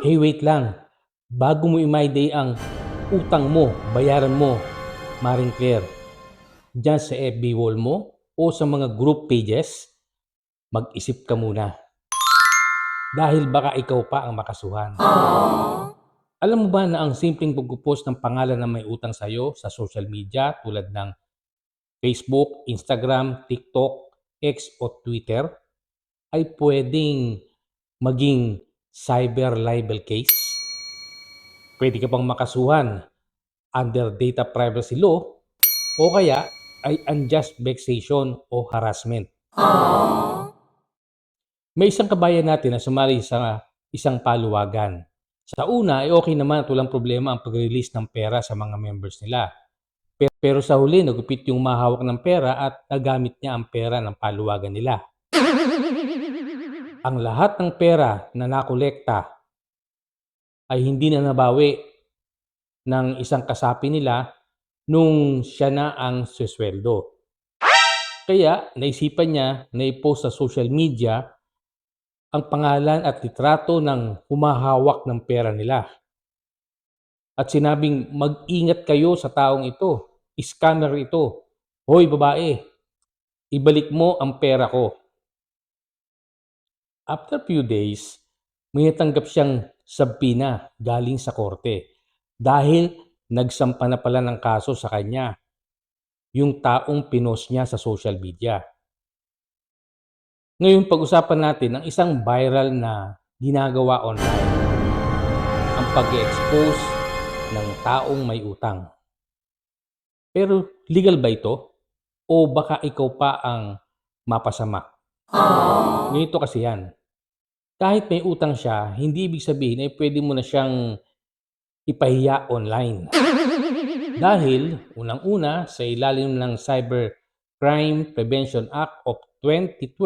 Hey, wait lang. Bago mo i-MyDay ang utang mo, bayaran mo, Maring Claire, diyan sa FB wall mo o sa mga group pages, mag-isip ka muna. Dahil baka ikaw pa ang makasuhan. Alam mo ba na ang simpleng pagpo-post ng pangalan na may utang sa'yo sa social media tulad ng Facebook, Instagram, TikTok, X o Twitter ay pwedeng maging cyber libel case? Pwede ka pang makasuhan under data privacy law o kaya ay unjust vexation o harassment. May isang kabayan natin na sumali sa isang paluwagan. Sa una ay okay naman at walang problema ang pag-release ng pera sa mga members nila. Pero sa huli, nagupit yung mahawak ng pera at nagamit niya ang pera ng paluwagan nila. Ang lahat ng pera na nakolekta ay hindi na nabawi ng isang kasapi nila nung siya na ang susweldo. Kaya naisipan niya na i-post sa social media ang pangalan at litrato ng humahawak ng pera nila. At sinabing, mag-ingat kayo sa taong ito. Scammer ito. Hoy babae, ibalik mo ang pera ko. After few days, may natanggap siyang sabpina galing sa korte dahil nagsampa na pala ng kaso sa kanya yung taong pinost niya sa social media. Ngayon, pag-usapan natin ang isang viral na ginagawa online, ang pag-expose ng taong may utang. Pero legal ba ito? O baka ikaw pa ang mapasama? Ganito kasi yan. Kahit may utang siya, hindi ibig sabihin ay pwede mo na siyang ipahiya online. Dahil, unang-una, sa ilalim ng Cybercrime Prevention Act of 2012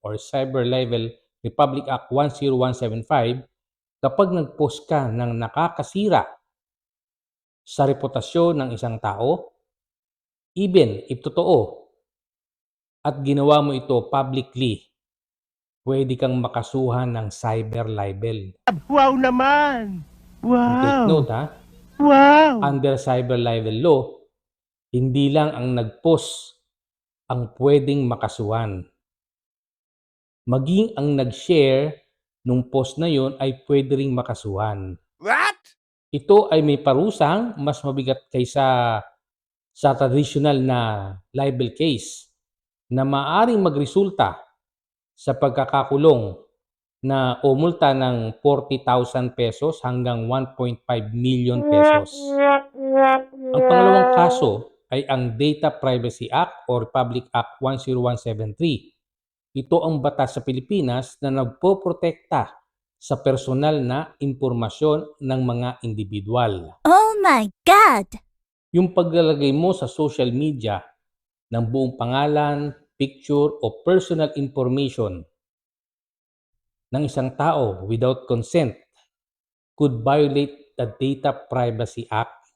or Cyber Libel Republic Act 10175, kapag nag-post ka ng nakakasira sa reputasyon ng isang tao, even if totoo, at ginawa mo ito publicly, pwede kang makasuhan ng cyber libel. Wow naman! Take note Wow! ha, Wow! under cyber libel law, hindi lang ang nag-post ang pwedeng makasuhan. Maging ang nag-share nung post na yon ay pwede ring makasuhan. What? Ito ay may parusang mas mabigat kaysa sa traditional na libel case na maaring magresulta sa pagkakakulong na o multa ng 40,000 pesos hanggang 1.5 million pesos. Ang pangalawang kaso ay ang Data Privacy Act or Republic Act 10173. Ito ang batas sa Pilipinas na nagpoprotekta sa personal na impormasyon ng mga individual. Oh my God! Yung paglalagay mo sa social media ng buong pangalan, picture o personal information ng isang tao without consent could violate the Data Privacy Act.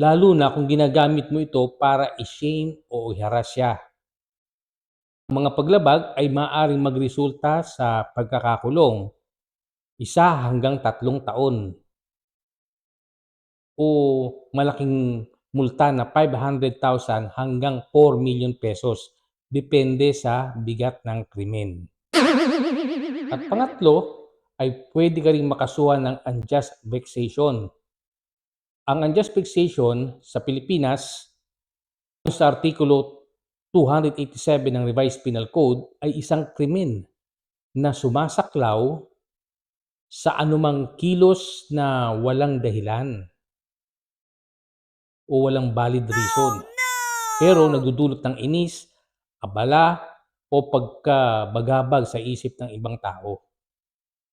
Lalo na kung ginagamit mo ito para i-shame o i-harass siya. Ang mga paglabag ay maaaring magresulta sa pagkakakulong 1 hanggang 3 taon o malaking multa na 500,000 hanggang 4 million pesos depende sa bigat ng krimen. At pangatlo ay pwede ka ring makasuhan ng unjust vexation. Ang unjust vexation sa Pilipinas sa Artikulo 287 ng Revised Penal Code ay isang krimen na sumasaklaw sa anumang kilos na walang dahilan o walang valid reason. Pero nagdudulot ng inis, abala o pagkabagabag sa isip ng ibang tao.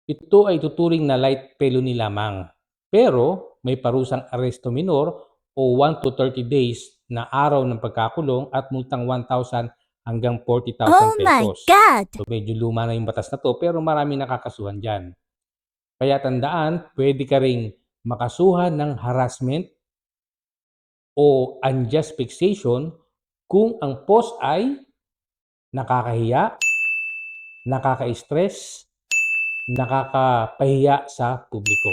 Ito ay tuturing na light felony lamang. Pero may parusang aresto minor o 1 to 30 days na araw ng pagkakulong at multang 1,000 hanggang 40,000 Oh my pesos. God! So medyo luma na yung batas na to pero marami nakakasuhan dyan. Kaya tandaan, pwede ka ring makasuhan ng harassment o unjust vexation kung ang post ay nakakahiya, nakaka-stress, nakakapahiya sa publiko.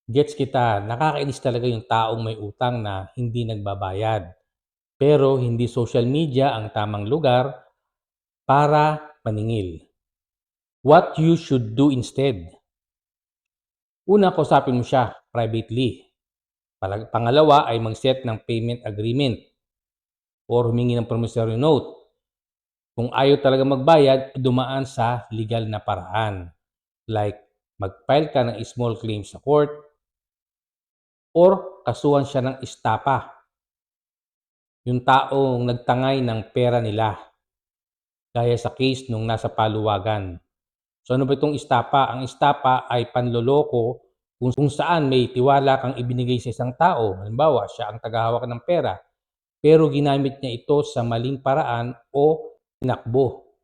Gets kita, nakakainis talaga yung taong may utang na hindi nagbabayad. Pero hindi social media ang tamang lugar para maningil. What you should do instead? Una, kausapin mo siya privately. Pangalawa ay mag-set ng payment agreement or humingi ng promissory note. Kung ayaw talaga magbayad, dumaan sa legal na paraan. Like, mag-file ka ng small claims sa court or kasuhan siya ng estapa. Yung taong nagtangay ng pera nila. Gaya sa case nung nasa paluwagan. So ano ba itong estapa? Ang estapa ay panloloko kung saan may tiwala kang ibinigay sa isang tao. Halimbawa, siya ang tagahawak ng pera, pero ginamit niya ito sa maling paraan o tinakbo.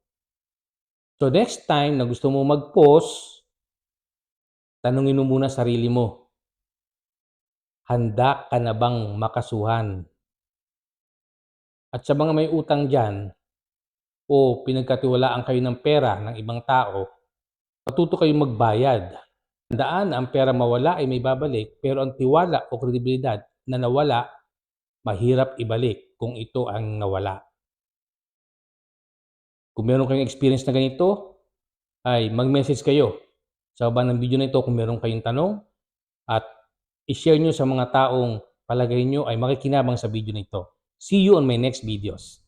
So next time na gusto mo mag-post, tanungin mo muna sarili mo, handa ka na bang makasuhan? At sa mga may utang dyan, o pinagkatiwalaan kayo ng pera ng ibang tao, matuto kayong magbayad. Tandaan na ang pera mawala ay may babalik, pero ang tiwala o kredibilidad na nawala, mahirap ibalik kung ito ang nawala. Kung meron kayong experience na ganito, ay mag-message kayo sa baba ng video na ito kung meron kayong tanong at i-share nyo sa mga taong palagay nyo ay makikinabang sa video na ito. See you on my next videos.